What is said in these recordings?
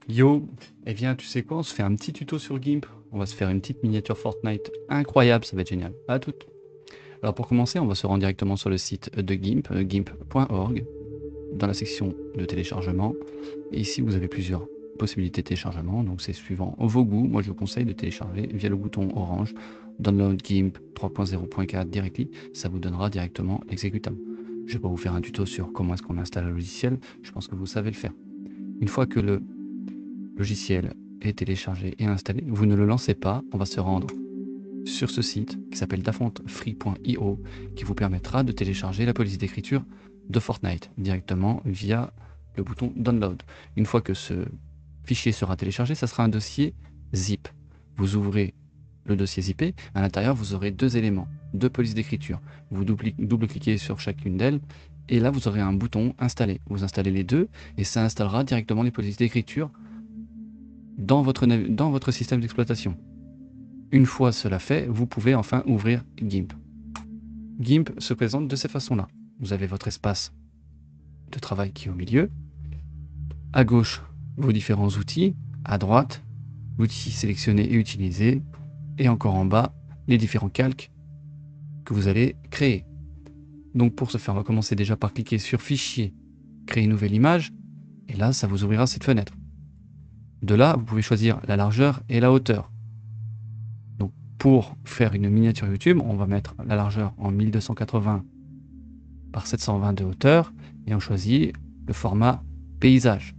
Yo, eh bien, tu sais quoi, on se fait un petit tuto sur GIMP. On va se faire une petite miniature Fortnite incroyable, ça va être génial. À toutes. Alors pour commencer, on va se rendre directement sur le site de GIMP, gimp.org, dans la section de téléchargement. Et ici, vous avez plusieurs possibilités de téléchargement, donc c'est suivant vos goûts. Moi, je vous conseille de télécharger via le bouton orange, Download GIMP 3.0.4 directly, ça vous donnera directement l'exécutable. Je vais pas vous faire un tuto sur comment est-ce qu'on installe le logiciel, je pense que vous savez le faire. Une fois que le logiciel est téléchargé et installé, vous ne le lancez pas, on va se rendre sur ce site qui s'appelle dafontfree.io qui vous permettra de télécharger la police d'écriture de Fortnite directement via le bouton Download. Une fois que ce fichier sera téléchargé, ça sera un dossier zip. Vous ouvrez le dossier zippé, à l'intérieur vous aurez deux éléments, deux polices d'écriture. Vous double-cliquez sur chacune d'elles et là vous aurez un bouton installer. Vous installez les deux et ça installera directement les polices d'écriture dans votre système d'exploitation. Une fois cela fait, vous pouvez enfin ouvrir GIMP. GIMP se présente de cette façon-là. Vous avez votre espace de travail qui est au milieu. À gauche, vos différents outils. À droite, l'outil sélectionné et utilisé. Et encore en bas, les différents calques que vous allez créer. Donc pour ce faire, on va commencer déjà par cliquer sur Fichier, créer une nouvelle image. Et là, ça vous ouvrira cette fenêtre. De là, vous pouvez choisir la largeur et la hauteur. Donc pour faire une miniature YouTube, on va mettre la largeur en 1280 par 720 de hauteur et on choisit le format paysage.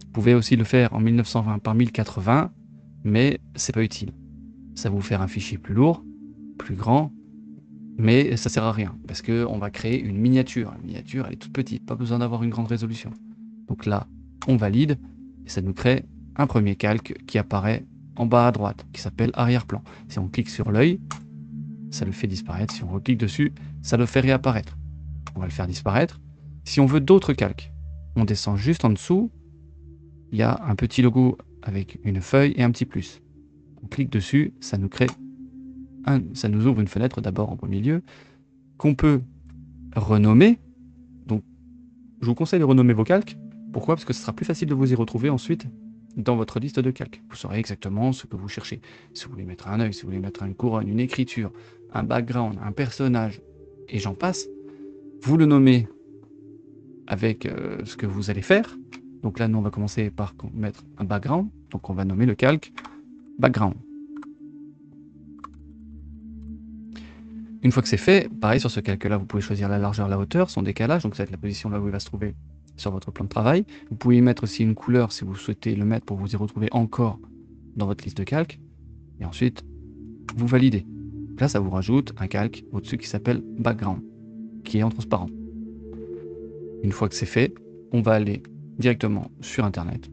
Vous pouvez aussi le faire en 1920 par 1080, mais c'est pas utile. Ça va vous faire un fichier plus lourd, plus grand, mais ça sert à rien parce que on va créer une miniature. La miniature, elle est toute petite, pas besoin d'avoir une grande résolution. Donc là, on valide et ça nous crée un premier calque qui apparaît en bas à droite, qui s'appelle arrière-plan. Si on clique sur l'œil, ça le fait disparaître. Si on reclique dessus, ça le fait réapparaître. On va le faire disparaître. Si on veut d'autres calques, on descend juste en dessous. Il y a un petit logo avec une feuille et un petit plus. On clique dessus, ça nous ouvre une fenêtre d'abord en premier lieu, qu'on peut renommer. Donc, je vous conseille de renommer vos calques. Pourquoi? Parce que ce sera plus facile de vous y retrouver ensuite dans votre liste de calques. Vous saurez exactement ce que vous cherchez. Si vous voulez mettre un œil, si vous voulez mettre une couronne, une écriture, un background, un personnage, et j'en passe, vous le nommez avec ce que vous allez faire. Donc là, nous, on va commencer par mettre un background. Donc on va nommer le calque background. Une fois que c'est fait, pareil sur ce calque-là, vous pouvez choisir la largeur, la hauteur, son décalage. Donc ça va être la position là où il va se trouver sur votre plan de travail. Vous pouvez y mettre aussi une couleur si vous souhaitez le mettre pour vous y retrouver encore dans votre liste de calques. Et ensuite, vous validez. Là, ça vous rajoute un calque au-dessus qui s'appelle background, qui est en transparent. Une fois que c'est fait, on va aller directement sur Internet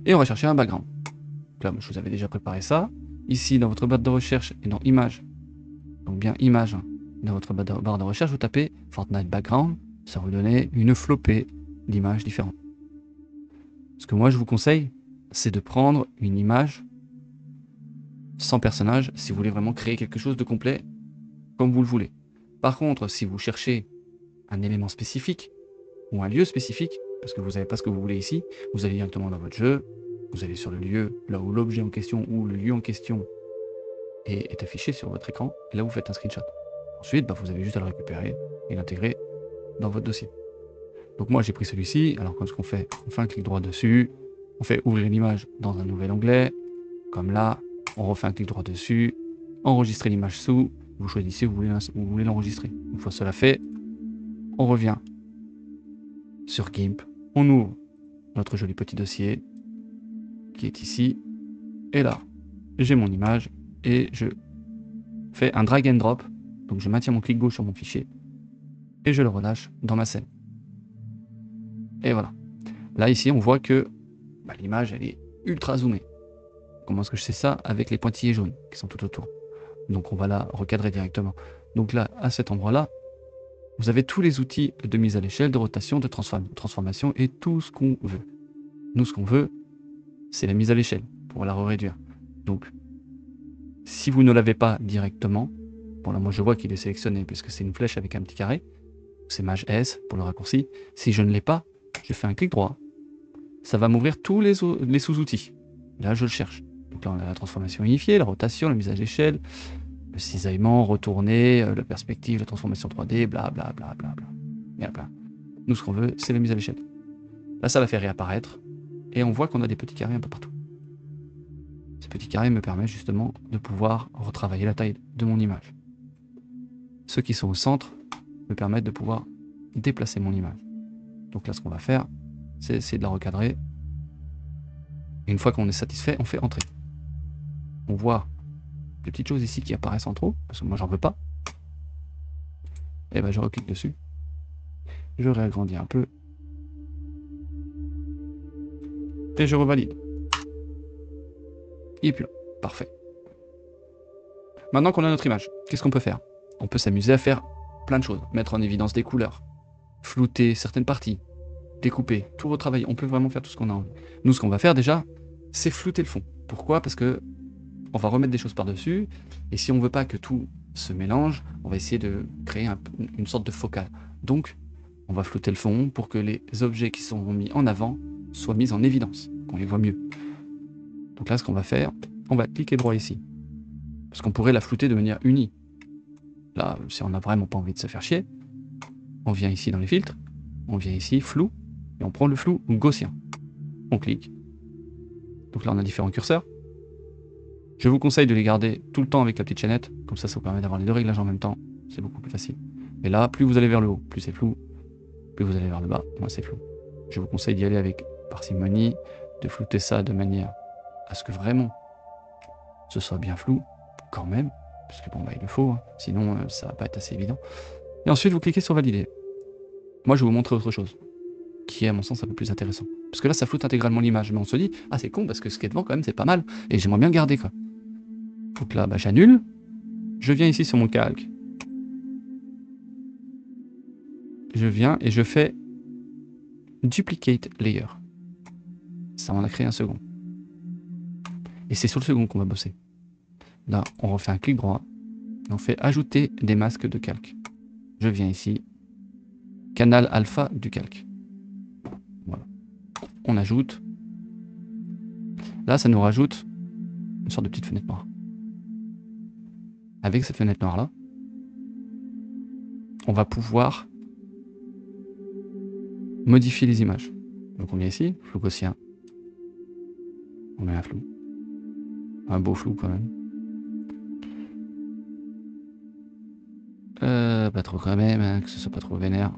et on va chercher un background. Là, je vous avais déjà préparé ça. Ici, dans votre barre de recherche et dans Images, donc bien Images, dans votre barre de recherche, vous tapez Fortnite Background, ça va vous donner une flopée d'images différentes. Ce que moi je vous conseille, c'est de prendre une image sans personnage si vous voulez vraiment créer quelque chose de complet comme vous le voulez. Par contre, si vous cherchez un élément spécifique ou un lieu spécifique, parce que vous n'avez pas ce que vous voulez ici, vous allez directement dans votre jeu, vous allez sur le lieu, là où l'objet en question ou le lieu en question est affiché sur votre écran, et là vous faites un screenshot. Ensuite, vous avez juste à le récupérer et l'intégrer dans votre dossier. Donc moi j'ai pris celui-ci, alors ce qu'on fait, on fait un clic droit dessus, on fait ouvrir l'image dans un nouvel onglet, comme là, on refait un clic droit dessus, enregistrer l'image sous, vous choisissez où vous voulez l'enregistrer. Une fois cela fait, on revient sur GIMP, on ouvre notre joli petit dossier qui est ici, et là, j'ai mon image et je fais un drag and drop, donc je maintiens mon clic gauche sur mon fichier et je le relâche dans ma scène. Et voilà. Là ici on voit que l'image elle est ultra zoomée. Comment est-ce que je sais ça? Avec les pointillés jaunes qui sont tout autour. Donc on va la recadrer directement. Donc là, à cet endroit-là, vous avez tous les outils de mise à l'échelle, de rotation, de transformation et tout ce qu'on veut. Nous, ce qu'on veut, c'est la mise à l'échelle pour la réduire. Donc, si vous ne l'avez pas directement, bon là moi je vois qu'il est sélectionné puisque c'est une flèche avec un petit carré, c'est Maj S pour le raccourci. Si je ne l'ai pas, je fais un clic droit. ça va m'ouvrir tous les sous-outils. Là, je le cherche. Donc là, on a la transformation unifiée, la rotation, le mise à l'échelle, le cisaillement, retourner, la perspective, la transformation 3D, blablabla. Bla, bla, bla. Il y en a plein. Nous, ce qu'on veut, c'est la mise à l'échelle. Là, ça va faire réapparaître. Et on voit qu'on a des petits carrés un peu partout. Ces petits carrés me permettent justement de pouvoir retravailler la taille de mon image. Ceux qui sont au centre me permettent de pouvoir déplacer mon image. Donc là, ce qu'on va faire, c'est essayer de la recadrer. Et une fois qu'on est satisfait, on fait entrer. On voit des petites choses ici qui apparaissent en trop, parce que moi, j'en veux pas. Et ben, je reclique dessus. Je réagrandis un peu. Et je revalide. Et puis là, parfait. Maintenant qu'on a notre image, qu'est-ce qu'on peut faire? On peut s'amuser à faire plein de choses. Mettre en évidence des couleurs, flouter certaines parties, découper, tout retravailler. On peut vraiment faire tout ce qu'on a envie. Nous, ce qu'on va faire déjà, c'est flouter le fond. Pourquoi? Parce que on va remettre des choses par-dessus. Et si on veut pas que tout se mélange, on va essayer de créer une sorte de focale. Donc, on va flouter le fond pour que les objets qui sont mis en avant soient mis en évidence, qu'on les voit mieux. Donc là, ce qu'on va faire, on va cliquer droit ici. Parce qu'on pourrait la flouter de manière unie. Là, si on n'a vraiment pas envie de se faire chier, on vient ici dans les filtres, on vient ici, flou, et on prend le flou gaussien. On clique. Donc là, on a différents curseurs. Je vous conseille de les garder tout le temps avec la petite chaînette, comme ça vous permet d'avoir les deux réglages en même temps, c'est beaucoup plus facile. Et là, plus vous allez vers le haut, plus c'est flou, plus vous allez vers le bas, moins c'est flou. Je vous conseille d'y aller avec parcimonie, de flouter ça de manière à ce que vraiment ce soit bien flou, quand même, parce que bon, bah, il le faut, hein. Sinon ça va pas être assez évident. Et ensuite, vous cliquez sur valider. Moi, je vais vous montrer autre chose, qui est à mon sens un peu plus intéressant. Parce que là, ça floute intégralement l'image, mais on se dit, ah c'est con, parce que ce qui est devant, quand même, c'est pas mal, et j'aimerais bien le garder, quoi. Donc là, bah, j'annule, je viens ici sur mon calque, je viens et je fais Duplicate Layer. Ça en a créé un second. Et c'est sur le second qu'on va bosser. Là, on refait un clic droit, et on fait Ajouter des masques de calque. Je viens ici, canal alpha du calque. Voilà. On ajoute. Là, ça nous rajoute une sorte de petite fenêtre noire. Avec cette fenêtre noire-là, on va pouvoir modifier les images. Donc on vient ici, flou gaussien. On met un flou. Un beau flou quand même. Pas trop quand même, hein, que ce soit pas trop vénère.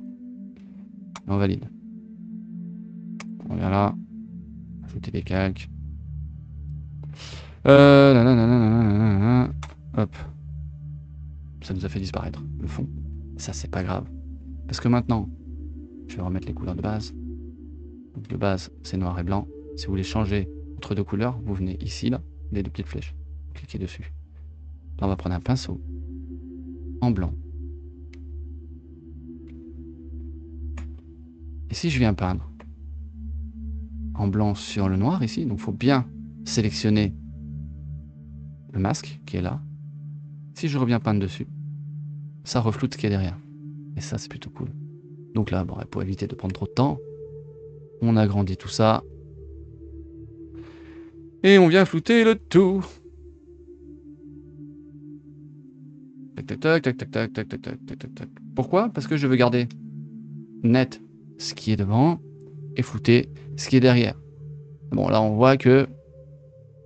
Et on valide. On vient là. Ajouter des calques. Hop. Ça nous a fait disparaître le fond. Ça, c'est pas grave. Parce que maintenant, je vais remettre les couleurs de base. Donc de base, c'est noir et blanc. Si vous voulez changer entre deux couleurs, vous venez ici, là, les deux petites flèches. Cliquez dessus. Là, on va prendre un pinceau en blanc. Et si je viens peindre en blanc sur le noir ici, donc il faut bien sélectionner le masque qui est là. Si je reviens peindre dessus, ça refloute ce qu'il y a derrière. Et ça, c'est plutôt cool. Donc là, bon, pour éviter de prendre trop de temps, on agrandit tout ça. Et on vient flouter le tout. Tac, tac, tac, tac, tac, tac, tac, tac, tac, tac, tac, tac. Pourquoi? Parce que je veux garder net ce qui est devant et flouter ce qui est derrière. Bon, là, on voit que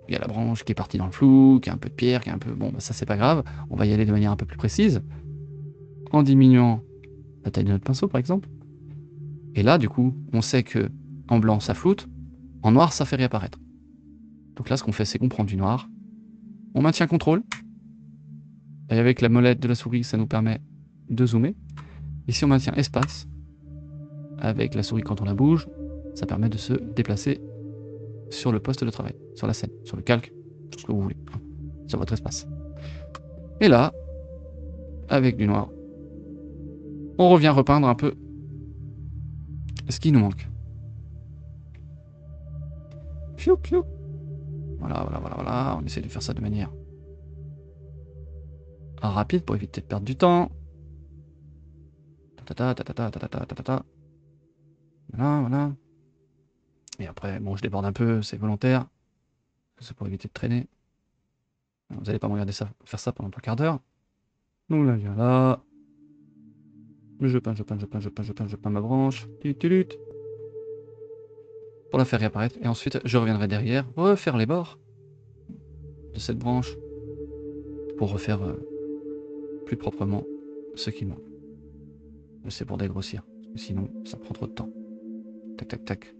il y a la branche qui est partie dans le flou, qui a un peu de pierre, qui est un peu... Bon, bah, ça, c'est pas grave. On va y aller de manière un peu plus précise. En diminuant la taille de notre pinceau, par exemple. Et là, du coup, on sait que en blanc, ça floute. En noir, ça fait réapparaître. Donc là, ce qu'on fait, c'est qu'on prend du noir. On maintient CTRL. Et avec la molette de la souris, ça nous permet de zoomer. Et si on maintient espace, avec la souris quand on la bouge, ça permet de se déplacer sur le poste de travail, sur la scène, sur le calque, tout ce que vous voulez, hein, sur votre espace. Et là, avec du noir, on revient repeindre un peu ce qui nous manque. Fiou, fiou. Voilà, voilà, voilà, voilà. On essaie de faire ça de manière rapide pour éviter de perdre du temps. Ta ta ta ta ta ta ta ta ta ta. Voilà, voilà. Et après, bon, je déborde un peu, c'est volontaire. C'est pour éviter de traîner. Vous n'allez pas me regarder ça, faire ça pendant 3 quarts d'heure. Donc là, je viens là. Je peins ma branche. Pour la faire réapparaître. Et ensuite, je reviendrai derrière, refaire les bords de cette branche pour refaire plus proprement ce qui manque. C'est pour dégrossir. Sinon, ça prend trop de temps. Tac, tac, tac.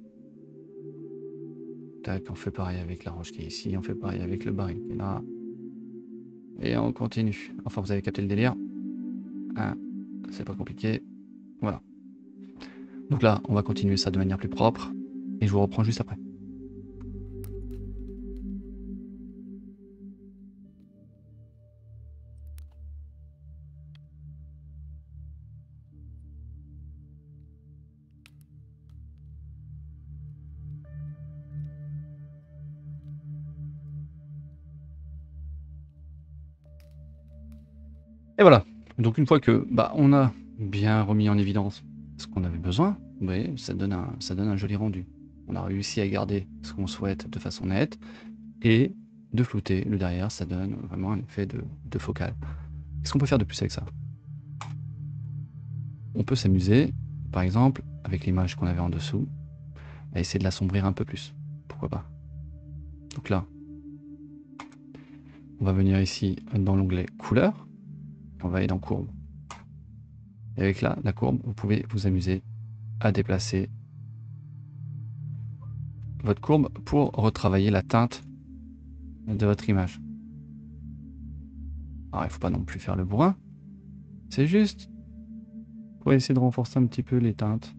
Tac, on fait pareil avec la roche qui est ici. On fait pareil avec le baril qui est là. Et on continue. Enfin, vous avez capté le délire. Hein, c'est pas compliqué. Voilà. Donc là, on va continuer ça de manière plus propre. Et je vous reprends juste après. Et voilà. Donc une fois que on a bien remis en évidence ce qu'on avait besoin, vous voyez, ça donne un joli rendu. On a réussi à garder ce qu'on souhaite de façon nette et de flouter le derrière, ça donne vraiment un effet de focal. Qu'est-ce qu'on peut faire de plus avec ça? On peut s'amuser, par exemple, avec l'image qu'on avait en dessous, à essayer de l'assombrir un peu plus. Pourquoi pas? Donc là, on va venir ici dans l'onglet couleur, on va aller dans courbe. Et avec là, la courbe, vous pouvez vous amuser à déplacer votre courbe pour retravailler la teinte de votre image. Alors il ne faut pas non plus faire le bourrin, c'est juste pour essayer de renforcer un petit peu les teintes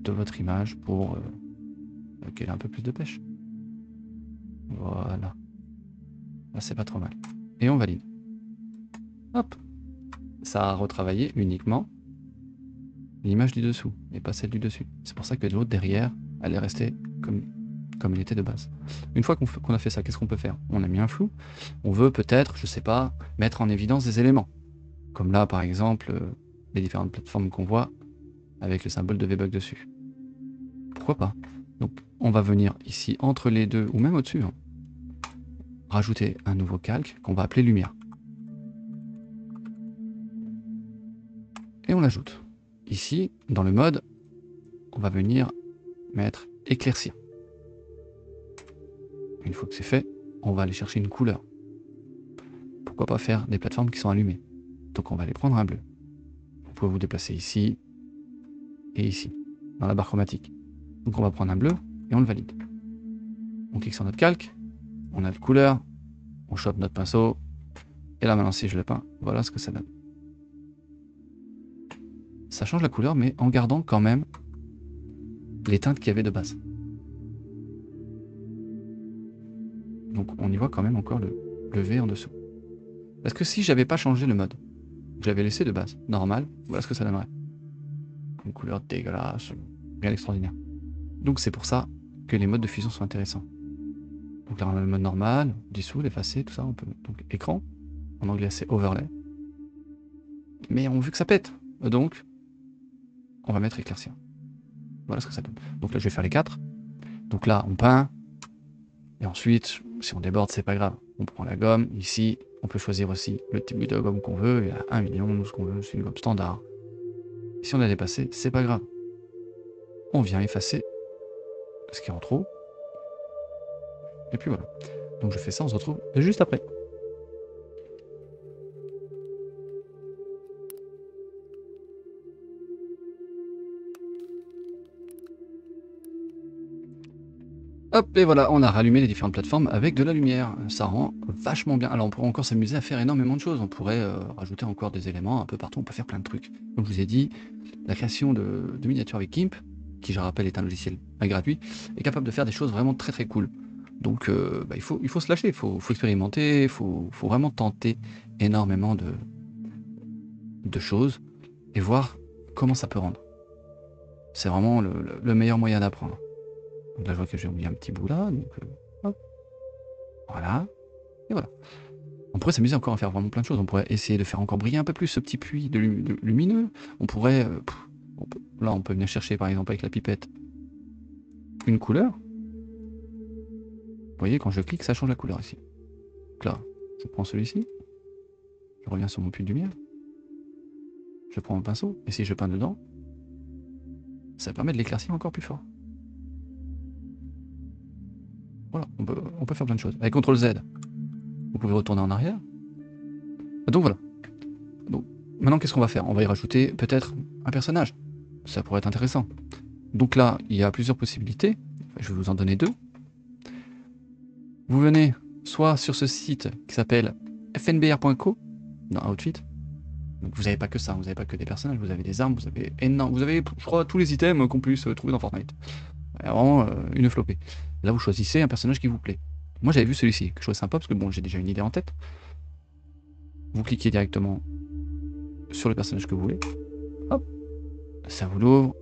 de votre image pour qu'elle ait un peu plus de pêche. Voilà. Là c'est pas trop mal. Et on valide. Hop. Ça a retravaillé uniquement l'image du dessous et pas celle du dessus. C'est pour ça que l'autre derrière, elle est restée comme il était de base. Une fois qu'on a fait ça, qu'est-ce qu'on peut faire? On a mis un flou. On veut peut-être, je sais pas, mettre en évidence des éléments. Comme là, par exemple, les différentes plateformes qu'on voit avec le symbole de VBUG dessus. Pourquoi pas? Donc, on va venir ici, entre les deux, ou même au-dessus, hein, rajouter un nouveau calque qu'on va appeler lumière. Et on l'ajoute. Ici, dans le mode, on va venir mettre éclaircir. Une fois que c'est fait, on va aller chercher une couleur. Pourquoi pas faire des plateformes qui sont allumées? Donc on va aller prendre un bleu. Vous pouvez vous déplacer ici et ici, dans la barre chromatique. Donc on va prendre un bleu et on le valide. On clique sur notre calque, on a la couleur, on chope notre pinceau, et là maintenant si je le peins, voilà ce que ça donne. Ça change la couleur, mais en gardant quand même les teintes qu'il y avait de base. Donc on y voit quand même encore le V en dessous. Parce que si j'avais pas changé le mode, je l'avais laissé de base, normal, voilà ce que ça donnerait. Une couleur dégueulasse, rien d'extraordinaire. Donc c'est pour ça que les modes de fusion sont intéressants. Donc là on a le mode normal, dissoudre, effacer, tout ça, on peut. Donc écran, en anglais c'est overlay. Mais on veut que ça pète, donc on va mettre éclaircir. Voilà ce que ça donne. Donc là je vais faire les 4. Donc là on peint, et ensuite, si on déborde, c'est pas grave. On prend la gomme, ici, on peut choisir aussi le type de gomme qu'on veut, il y a 1 million, nous ce qu'on veut, c'est une gomme standard. Si on a dépassé, c'est pas grave. On vient effacer ce qui est en trop. Et puis voilà. Donc je fais ça, on se retrouve juste après. Hop, et voilà, on a rallumé les différentes plateformes avec de la lumière. Ça rend vachement bien. Alors on pourrait encore s'amuser à faire énormément de choses. On pourrait rajouter encore des éléments un peu partout, on peut faire plein de trucs. Comme je vous ai dit, la création de miniatures avec GIMP, qui je rappelle est un logiciel gratuit, est capable de faire des choses vraiment très très cool. Donc il faut se lâcher, il faut expérimenter, il faut vraiment tenter énormément de choses et voir comment ça peut rendre. C'est vraiment le meilleur moyen d'apprendre. Donc là je vois que j'ai oublié un petit bout là, donc hop, voilà, et voilà. On pourrait s'amuser encore à faire vraiment plein de choses, on pourrait essayer de faire encore briller un peu plus ce petit puits de lumineux, on pourrait, là on peut venir chercher par exemple avec la pipette, une couleur. Vous voyez, quand je clique, ça change la couleur ici. Donc là, je prends celui-ci. Je reviens sur mon puits de lumière. Je prends un pinceau. Et si je peins dedans, ça permet de l'éclaircir encore plus fort. Voilà, on peut faire plein de choses. Avec CTRL Z, vous pouvez retourner en arrière. Donc voilà. Donc, maintenant, qu'est-ce qu'on va faire? On va y rajouter peut-être un personnage. Ça pourrait être intéressant. Donc là, il y a plusieurs possibilités. Je vais vous en donner deux. Vous venez soit sur ce site qui s'appelle fnbr.co dans Outfit. Donc vous n'avez pas que ça, vous n'avez pas que des personnages, vous avez des armes, vous avez énorme, vous avez, je crois, tous les items qu'on puisse trouver dans Fortnite. Vraiment une flopée. Là, vous choisissez un personnage qui vous plaît. Moi, j'avais vu celui-ci, que je trouvais sympa parce que bon, j'ai déjà une idée en tête. Vous cliquez directement sur le personnage que vous voulez. Hop, ça vous l'ouvre.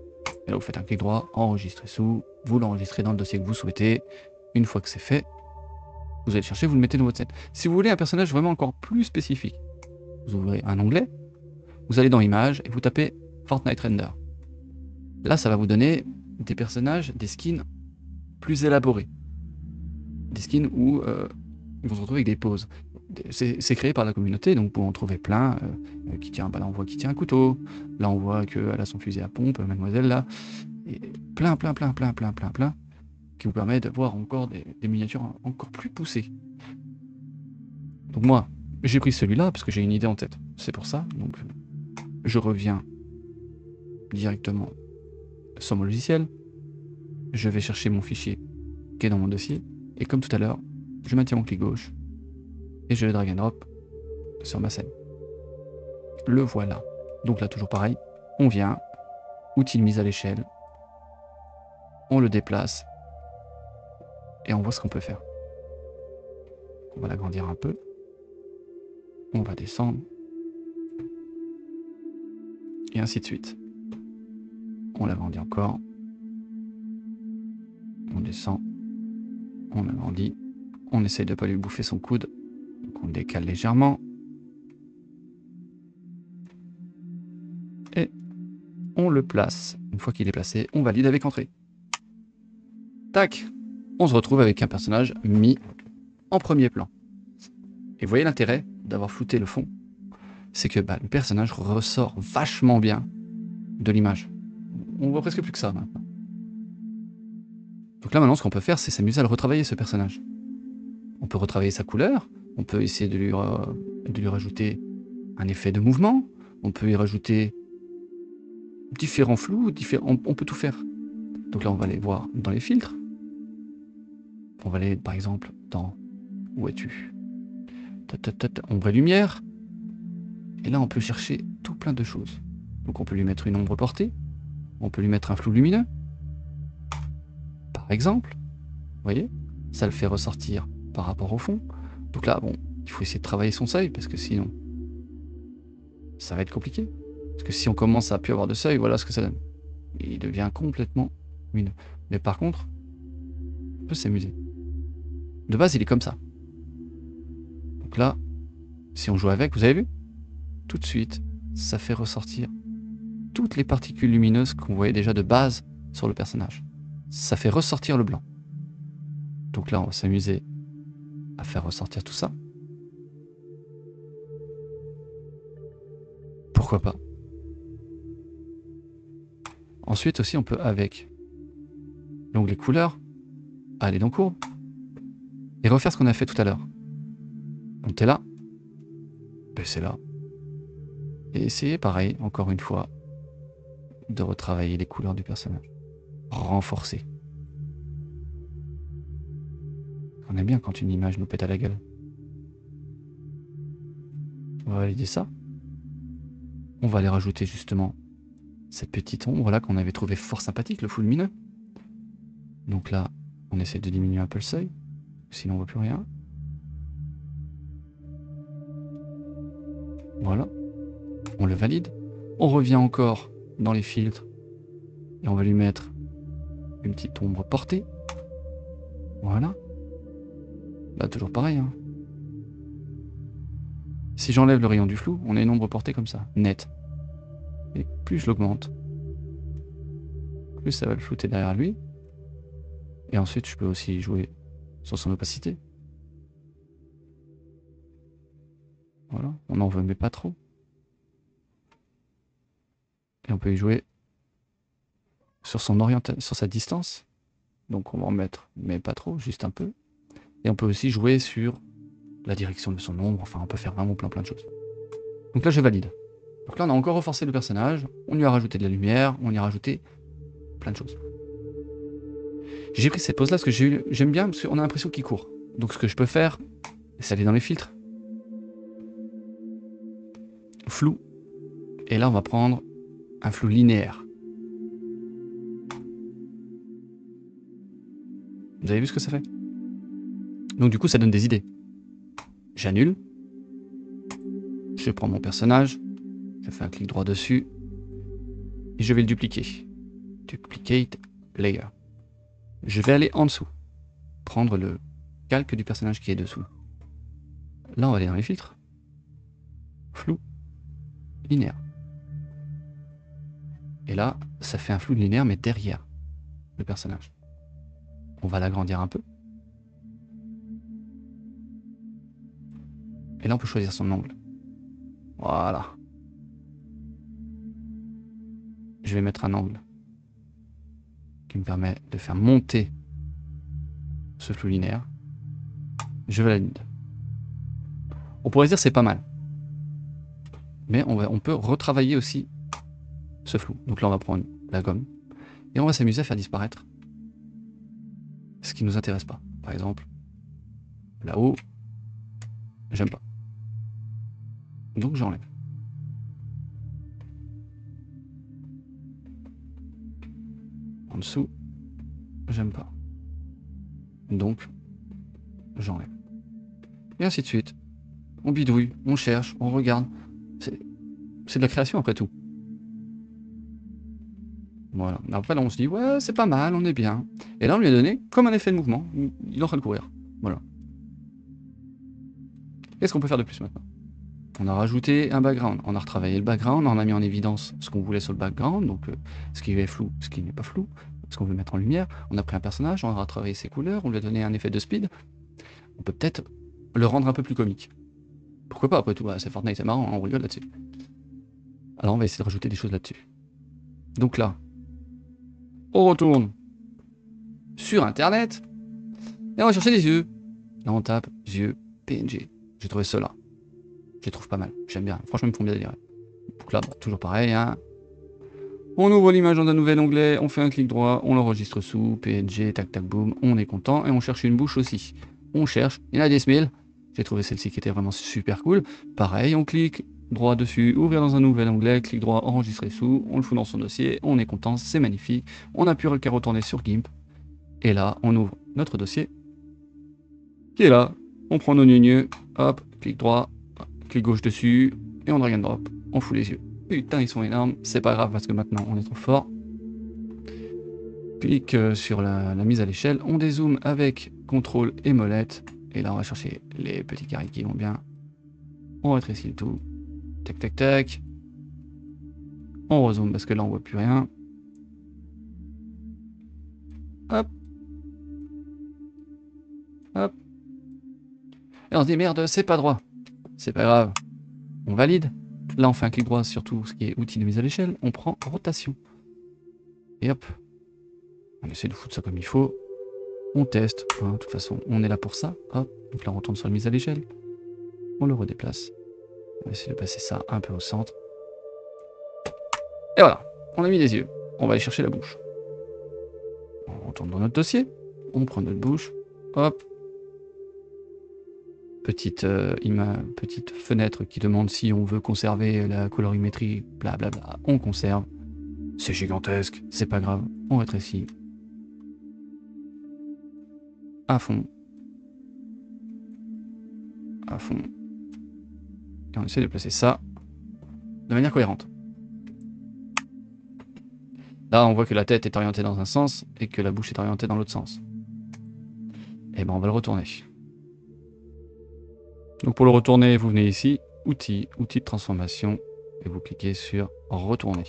Et là, vous faites un clic droit, enregistrer sous. Vous l'enregistrez dans le dossier que vous souhaitez. Une fois que c'est fait, vous allez chercher, vous le mettez dans votre scène. Si vous voulez un personnage vraiment encore plus spécifique, vous ouvrez un onglet, vous allez dans Images et vous tapez Fortnite Render. Là, ça va vous donner des personnages, des skins plus élaborés. Des skins où ils vont se retrouver avec des poses. C'est créé par la communauté, donc vous pouvez en trouver plein. Qui tient, là, on voit qui tient un couteau. Là, on voit qu'elle a son fusil à pompe, mademoiselle, là. Et plein, qui vous permet d'avoir encore des miniatures encore plus poussées. Donc moi, j'ai pris celui-là parce que j'ai une idée en tête. C'est pour ça. Donc je reviens directement sur mon logiciel. Je vais chercher mon fichier qui est dans mon dossier. Et comme tout à l'heure, je maintiens mon clic gauche et je le drag and drop sur ma scène. Le voilà. Donc là, toujours pareil. On vient, outil de mise à l'échelle. On le déplace. Et on voit ce qu'on peut faire. On va l'agrandir un peu. On va descendre. Et ainsi de suite. On l'agrandit encore. On descend. On agrandit. On essaye de ne pas lui bouffer son coude. Donc on le décale légèrement. Et on le place. Une fois qu'il est placé, on valide avec entrée. Tac! On se retrouve avec un personnage mis en premier plan. Et vous voyez l'intérêt d'avoir flouté le fond, c'est que le personnage ressort vachement bien de l'image. On voit presque plus que ça maintenant. Donc là maintenant ce qu'on peut faire, c'est s'amuser à le retravailler, ce personnage. On peut retravailler sa couleur, on peut essayer de lui rajouter un effet de mouvement, on peut y rajouter différents flous, on peut tout faire. Donc là on va aller voir dans les filtres. On va aller par exemple dans où es-tu? Ombre et lumière. Et là on peut chercher tout plein de choses. Donc on peut lui mettre une ombre portée, on peut lui mettre un flou lumineux. Par exemple, vous voyez, ça le fait ressortir par rapport au fond. Donc là, bon, il faut essayer de travailler son seuil parce que sinon, ça va être compliqué. Parce que si on commence à plus avoir de seuil, voilà ce que ça donne. Il devient complètement lumineux. Mais par contre, on peut s'amuser. De base, il est comme ça. Donc là, si on joue avec, vous avez vu? Tout de suite, ça fait ressortir toutes les particules lumineuses qu'on voyait déjà de base sur le personnage. Ça fait ressortir le blanc. Donc là, on va s'amuser à faire ressortir tout ça. Pourquoi pas? Ensuite aussi, on peut, avec l'onglet couleurs, aller dans courbe et refaire ce qu'on a fait tout à l'heure. Montez là, baissez là, et essayez pareil, encore une fois, de retravailler les couleurs du personnage. Renforcer. On aime bien quand une image nous pète à la gueule. On va valider ça. On va aller rajouter justement cette petite ombre là qu'on avait trouvé fort sympathique, le flou lumineux. Donc là, on essaie de diminuer un peu le seuil, sinon on voit plus rien. Voilà. On le valide. On revient encore dans les filtres et on va lui mettre une petite ombre portée. Voilà. Là, toujours pareil. Hein. Si j'enlève le rayon du flou, on a une ombre portée comme ça, nette. Et plus je l'augmente, plus ça va le flouter derrière lui. Et ensuite, je peux aussi jouer sur son opacité. Voilà, on n'en veut mais pas trop. Et on peut y jouer sur son orientation, sur sa distance. Donc on va en mettre, mais pas trop, juste un peu. Et on peut aussi jouer sur la direction de son ombre. Enfin, on peut faire vraiment plein de choses. Donc là, je valide. Donc là, on a encore renforcé le personnage. On lui a rajouté de la lumière. On y a rajouté plein de choses. J'ai pris cette pose là parce que j'aime bien, parce qu'on a l'impression qu'il court. Donc ce que je peux faire, c'est aller dans les filtres. Flou. Et là, on va prendre un flou linéaire. Vous avez vu ce que ça fait? Donc du coup, ça donne des idées. J'annule. Je prends mon personnage. Je fais un clic droit dessus. Et je vais le dupliquer. Duplicate layer. Je vais aller en dessous. Prendre le calque du personnage qui est dessous. Là, on va aller dans les filtres. Flou. Linéaire. Et là, ça fait un flou linéaire, mais derrière le personnage. On va l'agrandir un peu. Et là, on peut choisir son angle. Voilà. Je vais mettre un angle qui me permet de faire monter ce flou linéaire. Je valide. On pourrait se dire c'est pas mal. Mais on peut retravailler aussi ce flou. Donc là, on va prendre la gomme. Et on va s'amuser à faire disparaître ce qui ne nous intéresse pas. Par exemple, là-haut, j'aime pas. Donc j'enlève. En dessous, j'aime pas. Donc, j'enlève. Et ainsi de suite. On bidouille, on cherche, on regarde. C'est de la création après tout. Voilà. Après là on se dit ouais c'est pas mal, on est bien. Et là on lui a donné comme un effet de mouvement. Il est en train de courir. Voilà. Qu'est-ce qu'on peut faire de plus maintenant? On a rajouté un background, on a retravaillé le background, on a mis en évidence ce qu'on voulait sur le background, donc ce qui est flou, ce qui n'est pas flou, ce qu'on veut mettre en lumière. On a pris un personnage, on a retravaillé ses couleurs, on lui a donné un effet de speed. On peut peut-être le rendre un peu plus comique. Pourquoi pas après tout, c'est Fortnite, c'est marrant, on rigole là-dessus. Alors on va essayer de rajouter des choses là-dessus. Donc là, on retourne sur internet et on va chercher des yeux. Là on tape yeux PNG. J'ai trouvé cela. Je les trouve pas mal. J'aime bien. Franchement, ils me font bien délirer. Donc là, toujours pareil. Hein. On ouvre l'image dans un nouvel onglet. On fait un clic droit. On l'enregistre sous PNG. Tac, tac, boum. On est content. Et on cherche une bouche aussi. On cherche. Il y en a des smiles. J'ai trouvé celle-ci qui était vraiment super cool. Pareil, on clique droit dessus. Ouvrir dans un nouvel onglet. Clic droit. Enregistrer sous. On le fout dans son dossier. On est content. C'est magnifique. On n'a plus qu'à retourner sur GIMP. Et là, on ouvre notre dossier. Qui est là. On prend nos gneux. Hop. Clic droit. Clic gauche dessus, et on drag and drop, on fout les yeux. Putain, ils sont énormes, c'est pas grave parce que maintenant on est trop fort. Clic sur la mise à l'échelle, on dézoome avec CTRL et molette, et là on va chercher les petits carrés qui vont bien. On rétrécit le tout, tac tac tac. On rezoome parce que là on voit plus rien. Hop. Hop. Et on se dit merde, c'est pas droit. C'est pas grave. On valide. Là, on fait un clic droit sur tout ce qui est outil de mise à l'échelle. On prend rotation. Et hop. On essaie de foutre ça comme il faut. On teste. Hein, de toute façon, on est là pour ça. Hop. Donc là, on retourne sur la mise à l'échelle. On le redéplace. On va essayer de passer ça un peu au centre. Et voilà. On a mis les yeux. On va aller chercher la bouche. On retourne dans notre dossier. On prend notre bouche. Hop. Petite fenêtre qui demande si on veut conserver la colorimétrie, blablabla, on conserve. C'est gigantesque, c'est pas grave, on rétrécit. À fond. À fond. Et on essaie de placer ça de manière cohérente. Là, on voit que la tête est orientée dans un sens et que la bouche est orientée dans l'autre sens. Et ben, on va le retourner. Donc pour le retourner, vous venez ici, outils de transformation, et vous cliquez sur retourner.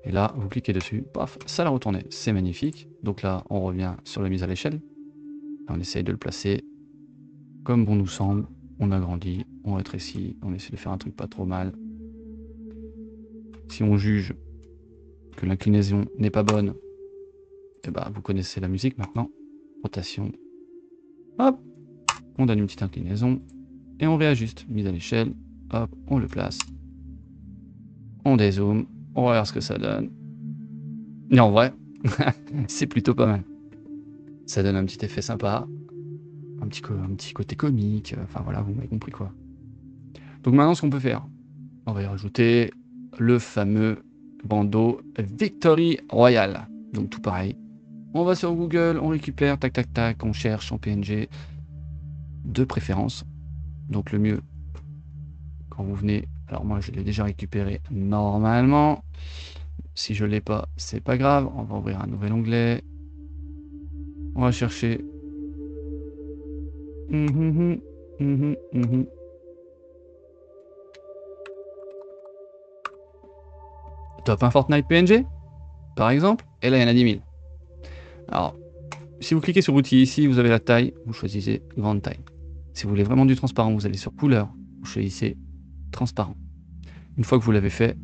Et là, vous cliquez dessus, paf, ça l'a retourné. C'est magnifique. Donc là, on revient sur la mise à l'échelle. On essaye de le placer comme bon nous semble. On agrandit, on rétrécit, on essaie de faire un truc pas trop mal. Si on juge que l'inclinaison n'est pas bonne, et bah, vous connaissez la musique maintenant. Rotation. Hop, on donne une petite inclinaison et on réajuste. Mise à l'échelle, hop, on le place. On dézoome, on regarde ce que ça donne. Et en vrai, c'est plutôt pas mal. Ça donne un petit effet sympa, un petit côté comique, enfin voilà, vous m'avez compris quoi. Donc maintenant, ce qu'on peut faire, on va y rajouter le fameux bandeau Victory Royale. Donc tout pareil. On va sur Google, on récupère, tac tac tac, on cherche en PNG de préférence. Donc le mieux, quand vous venez, alors moi je l'ai déjà récupéré normalement. Si je ne l'ai pas, c'est pas grave. On va ouvrir un nouvel onglet. On va chercher. Top 1 Fortnite PNG, par exemple. Et là, il y en a 10 000. Alors, si vous cliquez sur outils ici, vous avez la taille. Vous choisissez grande taille. Si vous voulez vraiment du transparent, vous allez sur couleur. Vous choisissez transparent. Une fois que vous l'avez fait,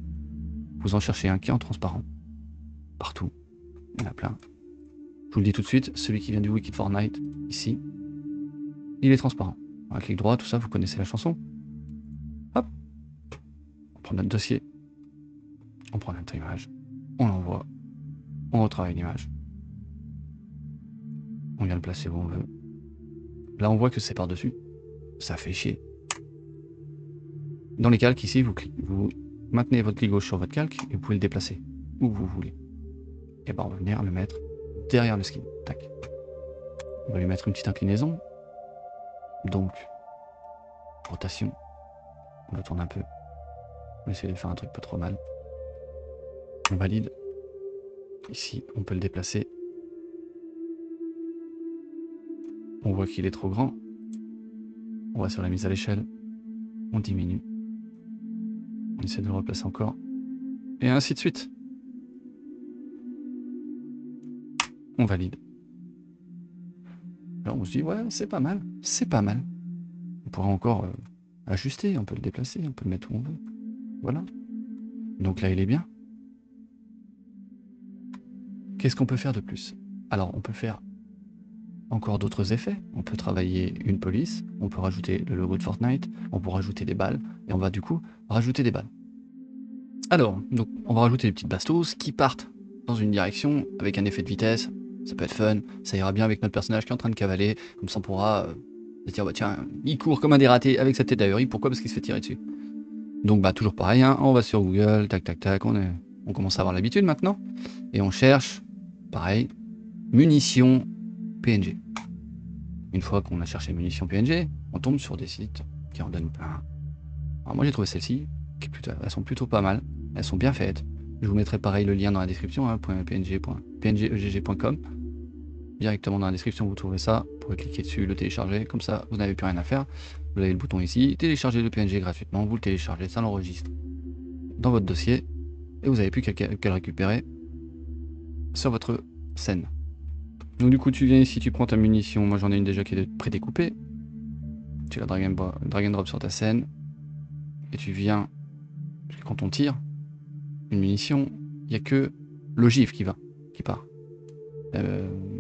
vous en cherchez un qui est en transparent. Partout. Il y en a plein. Je vous le dis tout de suite, celui qui vient du wiki de Fortnite, ici, il est transparent. Un clic droit, tout ça, vous connaissez la chanson. Hop. On prend notre dossier. On prend notre image. On l'envoie. On retravaille l'image. On vient le placer où on veut. Là, on voit que c'est par-dessus. Ça fait chier. Dans les calques, ici, vous maintenez votre clic gauche sur votre calque et vous pouvez le déplacer où vous voulez. Et ben, on va venir le mettre derrière le skin. Tac. On va lui mettre une petite inclinaison. Donc, rotation. On le tourne un peu. On va essayer de faire un truc pas trop mal. On valide. Ici, on peut le déplacer. On voit qu'il est trop grand. On va sur la mise à l'échelle. On diminue. On essaie de le replacer encore. Et ainsi de suite. On valide. Alors on se dit, ouais, c'est pas mal. C'est pas mal. On pourra encore ajuster. On peut le déplacer. On peut le mettre où on veut. Voilà. Donc là, il est bien. Qu'est-ce qu'on peut faire de plus? Alors, on peut faire encore d'autres effets. On peut travailler une police. On peut rajouter le logo de Fortnite. On peut rajouter des balles. Et on va du coup rajouter des balles. Alors, donc, on va rajouter des petites bastos qui partent dans une direction avec un effet de vitesse. Ça peut être fun, ça ira bien avec notre personnage qui est en train de cavaler. Comme ça, on pourra se dire, bah tiens, il court comme un dératé avec sa tête d'ahuri. Pourquoi? Parce qu'il se fait tirer dessus. Donc, bah, toujours pareil, hein, on va sur Google, tac, tac, tac. On commence à avoir l'habitude maintenant. Et on cherche, pareil, munitions PNG. Une fois qu'on a cherché munitions PNG, on tombe sur des sites qui en donnent plein. Alors, moi, j'ai trouvé celles-ci. Elles sont plutôt pas mal, elles sont bien faites. Je vous mettrai pareil le lien dans la description, hein, pngegg.com. Directement dans la description, vous trouverez ça. Vous pourrez cliquer dessus, le télécharger, comme ça vous n'avez plus rien à faire. Vous avez le bouton ici, télécharger le PNG gratuitement, vous le téléchargez, ça l'enregistre dans votre dossier et vous n'avez plus qu'à le récupérer sur votre scène. Donc du coup, tu viens ici, tu prends ta munition. Moi j'en ai une déjà qui est prédécoupée. Tu la drag and drop sur ta scène et tu viens. Quand on tire une munition, il n'y a que l'ogive qui part.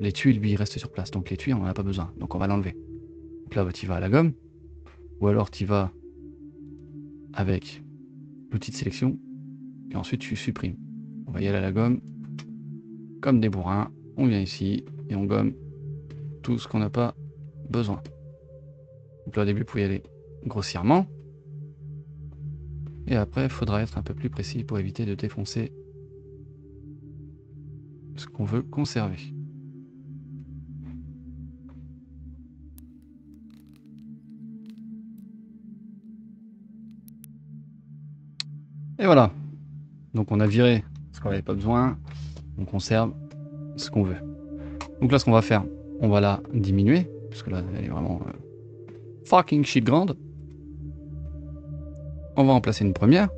Les tuiles, lui, restent sur place. Donc les tuiles, on n'en a pas besoin. Donc on va l'enlever. Donc là, tu vas à la gomme. Ou alors tu vas avec l'outil de sélection. Et ensuite, tu supprimes. On va y aller à la gomme. Comme des bourrins, on vient ici et on gomme tout ce qu'on n'a pas besoin. Donc là, au début, vous pouvez y aller grossièrement. Et après, il faudra être un peu plus précis pour éviter de défoncer ce qu'on veut conserver. Et voilà. Donc on a viré ce qu'on n'avait pas besoin. On conserve ce qu'on veut. Donc là, ce qu'on va faire, on va la diminuer. Parce que là, elle est vraiment fucking shit grande. On va en placer une première.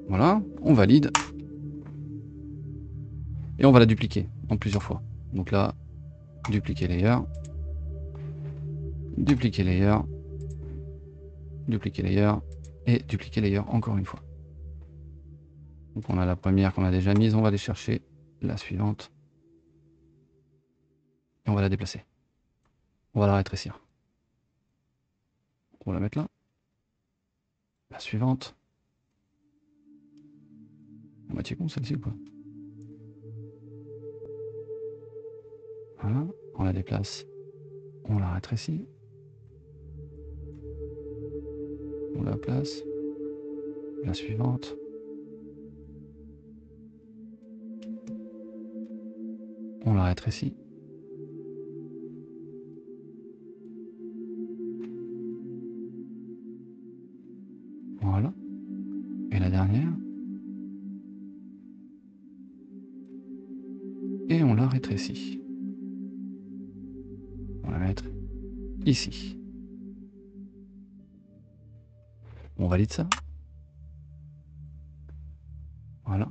Voilà, on valide. Et on va la dupliquer en plusieurs fois. Donc là, dupliquer layer, dupliquer layer, dupliquer layer, et dupliquer layer encore une fois. Donc on a la première qu'on a déjà mise, on va aller chercher la suivante. Et on va la déplacer. On va la rétrécir. On va la mettre là. La suivante. On va con celle-ci ou pas? Voilà, on la déplace. On la rétrécit. On la place. La suivante. On la rétrécit. Voilà. Et la dernière. Et on la rétrécit. On va la mettre ici. On valide ça. Voilà.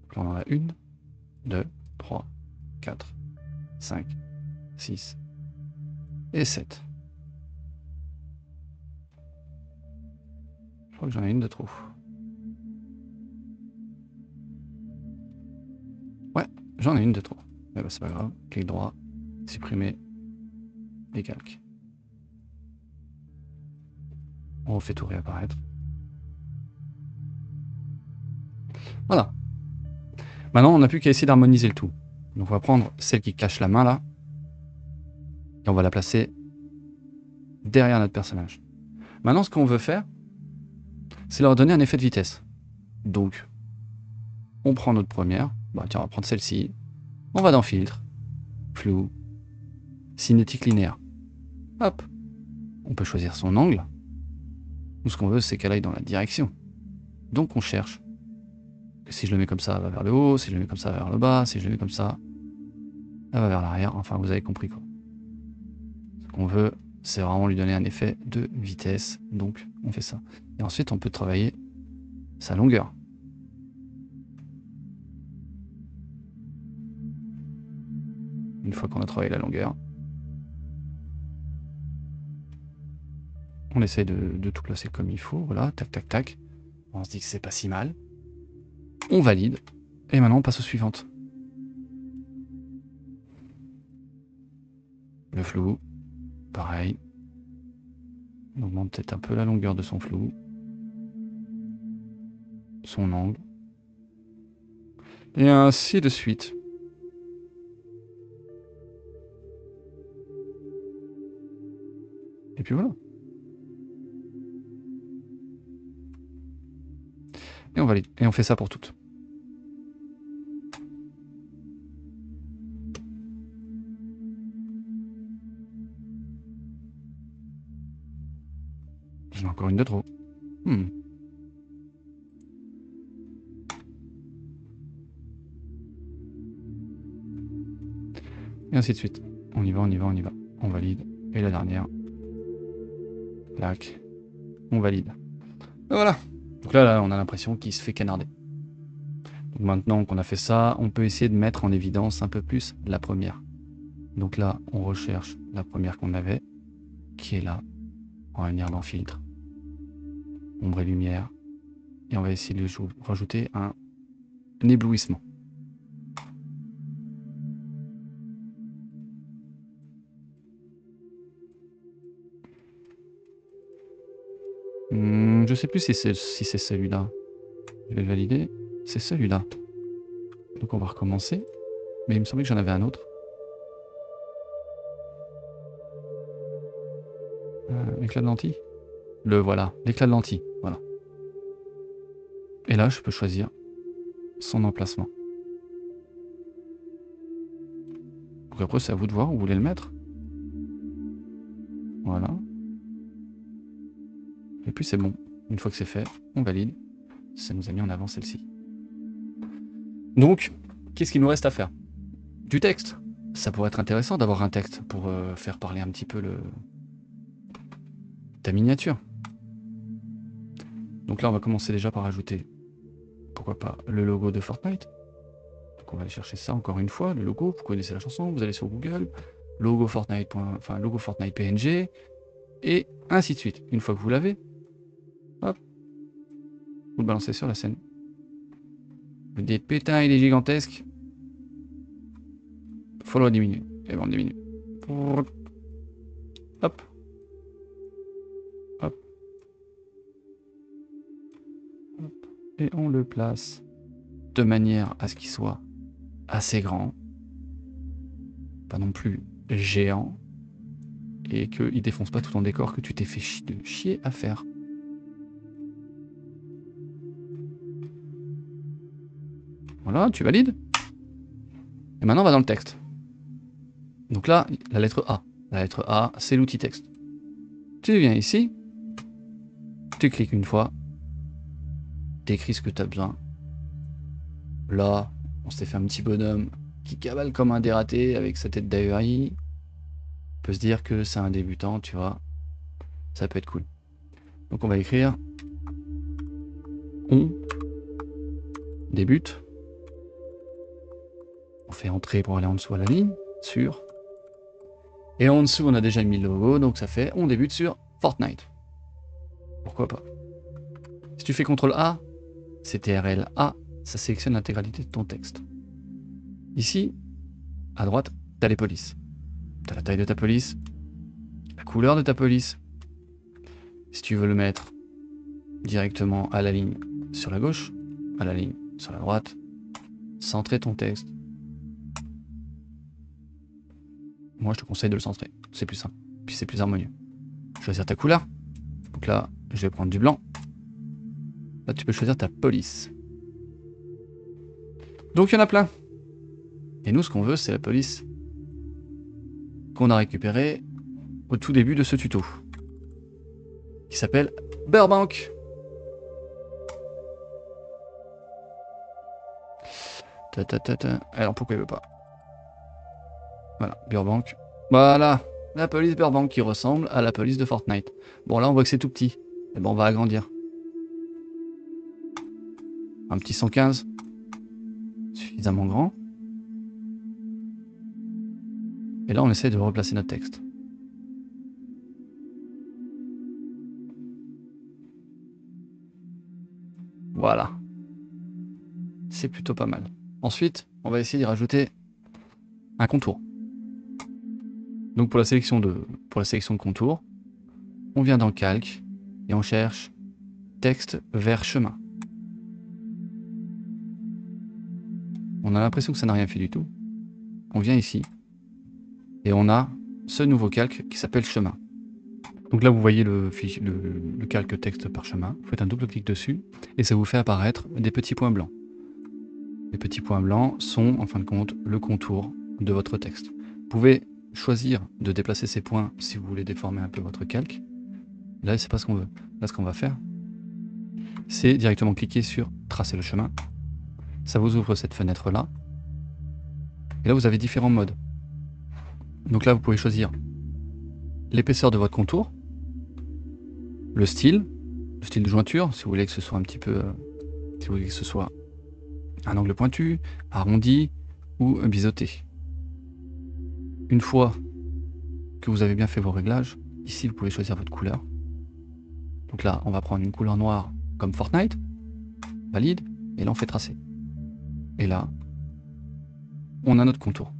Donc là, on en a 1, 2, 3, 4, 5, 6 et 7. Je crois que j'en ai une de trop. Ouais, j'en ai une de trop. Mais bah, c'est pas grave. Clic droit, supprimer les calques. On refait tout réapparaître. Voilà. Maintenant, on n'a plus qu'à essayer d'harmoniser le tout. Donc on va prendre celle qui cache la main là. Et on va la placer derrière notre personnage. Maintenant, ce qu'on veut faire, c'est leur donner un effet de vitesse. Donc, on prend notre première. Bah, tiens, on va prendre celle-ci. On va dans Filtre, Flou, Cinétique linéaire. Hop. On peut choisir son angle. Nous, ce qu'on veut, c'est qu'elle aille dans la direction. Donc, on cherche. Si je le mets comme ça, elle va vers le haut. Si je le mets comme ça, elle va vers le bas. Si je le mets comme ça, elle va vers l'arrière. Enfin, vous avez compris quoi. Ce qu'on veut, c'est vraiment lui donner un effet de vitesse. Donc, on fait ça. Et ensuite, on peut travailler sa longueur. Une fois qu'on a travaillé la longueur, on essaye de tout placer comme il faut. Voilà, tac, tac, tac. On se dit que c'est pas si mal. On valide. Et maintenant, on passe aux suivantes. Le flou, pareil. On augmente peut-être un peu la longueur de son flou. Son angle. Et ainsi de suite. Et puis voilà. Et on valide. Et on fait ça pour toutes. J'en ai encore une de trop. Et ainsi de suite. On y va, on y va, on y va. On valide. Et la dernière. Clac. On valide. Et voilà. Donc là, on a l'impression qu'il se fait canarder. Donc maintenant qu'on a fait ça, on peut essayer de mettre en évidence un peu plus la première. Donc là, on recherche la première qu'on avait, qui est là. On va venir dans Filtre, Ombre et Lumière, et on va essayer de rajouter un éblouissement. Je sais plus si c'est celui-là. Je vais le valider. C'est celui-là. Donc on va recommencer. Mais il me semblait que j'en avais un autre. L'éclat de lentille. Le voilà, l'éclat de lentille. Voilà. Et là, je peux choisir son emplacement. Donc après, c'est à vous de voir où vous voulez le mettre. Voilà. Et puis c'est bon. Une fois que c'est fait, on valide. Ça nous a mis en avant celle-ci. Donc, qu'est-ce qu'il nous reste à faire? Du texte. Ça pourrait être intéressant d'avoir un texte pour faire parler un petit peu ta miniature. Donc là, on va commencer déjà par ajouter, pourquoi pas, le logo de Fortnite. Donc on va aller chercher ça encore une fois, le logo, vous connaissez la chanson, vous allez sur Google, logo Fortnite, logo Fortnite PNG, et ainsi de suite. Une fois que vous l'avez, hop, vous le balancez sur la scène. Vous dites putain, il est gigantesque. Faut le diminuer. Et bon, on diminue. Hop. Hop. Hop. Et on le place de manière à ce qu'il soit assez grand. Pas non plus géant. Et qu'il défonce pas tout ton décor que tu t'es fait chier à faire. Voilà, tu valides. Et maintenant, on va dans le texte. Donc là, la lettre A. La lettre A, c'est l'outil texte. Tu viens ici, tu cliques une fois, tu écris ce que tu as besoin. Là, on s'est fait un petit bonhomme qui cavale comme un dératé avec sa tête d'ahuri. On peut se dire que c'est un débutant, tu vois. Ça peut être cool. Donc on va écrire on débute. On fait entrer pour aller en dessous à la ligne, sur. Et en dessous, on a déjà mis le logo, donc ça fait on débute sur Fortnite. Pourquoi pas. Si tu fais CTRL A, CTRL A, ça sélectionne l'intégralité de ton texte. Ici, à droite, tu as les polices. Tu as la taille de ta police, la couleur de ta police. Si tu veux le mettre directement à la ligne sur la gauche, à la ligne sur la droite, centrer ton texte. Moi, je te conseille de le centrer. C'est plus simple. Puis c'est plus harmonieux. Choisir ta couleur. Donc là, je vais prendre du blanc. Là, tu peux choisir ta police. Donc, il y en a plein. Et nous, ce qu'on veut, c'est la police qu'on a récupérée au tout début de ce tuto. Qui s'appelle Burbank. Alors, pourquoi il veut pas? Voilà, Burbank. Voilà, la police Burbank qui ressemble à la police de Fortnite. Bon, là, on voit que c'est tout petit. Et bon, on va agrandir. Un petit 115. Suffisamment grand. Et là, on essaie de replacer notre texte. Voilà. C'est plutôt pas mal. Ensuite, on va essayer d'y rajouter un contour. Donc pour la sélection de contour, on vient dans Calque et on cherche texte vers chemin. On a l'impression que ça n'a rien fait du tout. On vient ici et on a ce nouveau calque qui s'appelle chemin. Donc là vous voyez le calque texte par chemin. Vous faites un double clic dessus et ça vous fait apparaître des petits points blancs. Les petits points blancs sont en fin de compte le contour de votre texte. Vous pouvez choisir de déplacer ces points si vous voulez déformer un peu votre calque. Là, c'est pas ce qu'on veut. Là, ce qu'on va faire, c'est directement cliquer sur tracer le chemin. Ça vous ouvre cette fenêtre-là. Et là, vous avez différents modes. Donc là, vous pouvez choisir l'épaisseur de votre contour, le style de jointure, si vous voulez que ce soit un petit peu, si vous voulez que ce soit un angle pointu, arrondi ou biseauté. Une fois que vous avez bien fait vos réglages, ici vous pouvez choisir votre couleur. Donc là, on va prendre une couleur noire comme Fortnite, valide, et là on fait tracer. Et là, on a notre contour.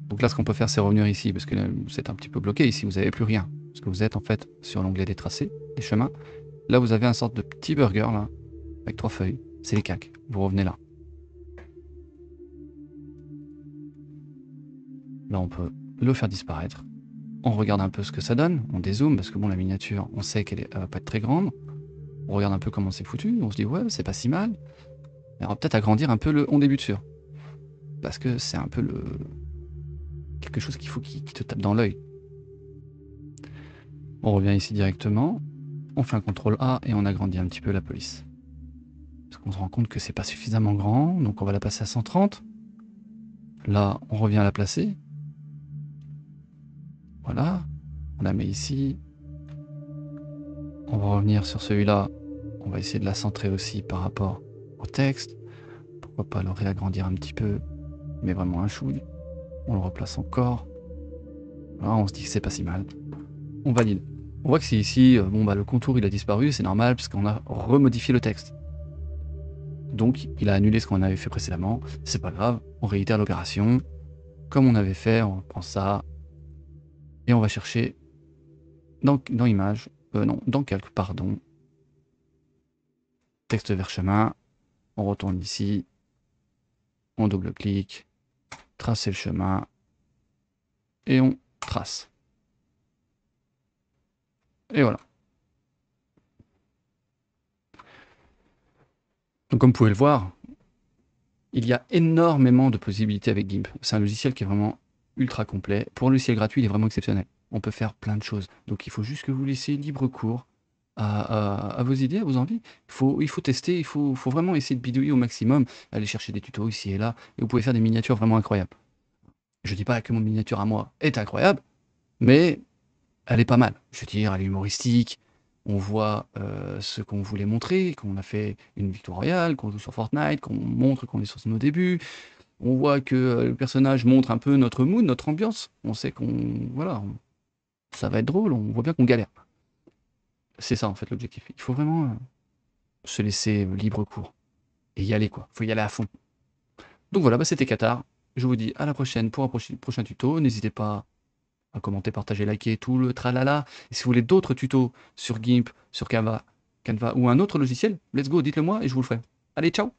Donc là, ce qu'on peut faire, c'est revenir ici, parce que là, vous êtes un petit peu bloqué. Ici, vous n'avez plus rien, parce que vous êtes en fait sur l'onglet des tracés, des chemins. Là, vous avez un sorte de petit burger, là, avec 3 feuilles. C'est les calques. Vous revenez là. Là, on peut le faire disparaître. On regarde un peu ce que ça donne. On dézoome, parce que bon, la miniature, on sait qu'elle va pas être très grande. On regarde un peu comment c'est foutu. On se dit, ouais, c'est pas si mal. Et on va peut-être agrandir un peu le on débute sur. Parce que c'est un peu quelque chose qu'il faut qui te tape dans l'œil. On revient ici directement. On fait un CTRL A et on agrandit un petit peu la police. Parce qu'on se rend compte que c'est pas suffisamment grand. Donc on va la passer à 130. Là, on revient à la placer. Voilà. On la met ici. On va revenir sur celui-là. On va essayer de la centrer aussi par rapport au texte. Pourquoi pourquoi pas le réagrandir un petit peu, mais vraiment un chouille. On le replace encore. Voilà, on se dit que c'est pas si mal. On valide. On voit que c'est ici, bon bah le contour il a disparu, c'est normal parce qu'on a remodifié le texte. Donc il a annulé ce qu'on avait fait précédemment, c'est pas grave, on réitère l'opération. Comme on avait fait, on prend ça, et on va chercher dans image, non, dans calque, pardon. Texte vers chemin, on retourne ici, on double-clique, tracer le chemin, et on trace. Et voilà. Donc comme vous pouvez le voir, il y a énormément de possibilités avec GIMP. C'est un logiciel qui est vraiment ultra complet. Pour un logiciel gratuit, il est vraiment exceptionnel. On peut faire plein de choses. Donc il faut juste que vous laissiez libre cours à vos idées, à vos envies. Il faut tester, il faut vraiment essayer de bidouiller au maximum, aller chercher des tutos ici et là, et vous pouvez faire des miniatures vraiment incroyables. Je dis pas que mon miniature à moi est incroyable, mais elle est pas mal. Je veux dire, elle est humoristique, on voit ce qu'on voulait montrer, qu'on a fait une victoire royale, qu'on joue sur Fortnite, qu'on montre qu'on est sur nos débuts. On voit que le personnage montre un peu notre mood, notre ambiance. On sait qu'on... Voilà, ça va être drôle, on voit bien qu'on galère. C'est ça en fait l'objectif. Il faut vraiment se laisser libre cours. Et y aller quoi, faut y aller à fond. Donc voilà, bah, c'était Qatar. Je vous dis à la prochaine pour un prochain tuto. N'hésitez pas à commenter, partager, liker, tout le tralala. Et si vous voulez d'autres tutos sur GIMP, sur Canva ou un autre logiciel, let's go, dites-le moi et je vous le ferai. Allez, ciao!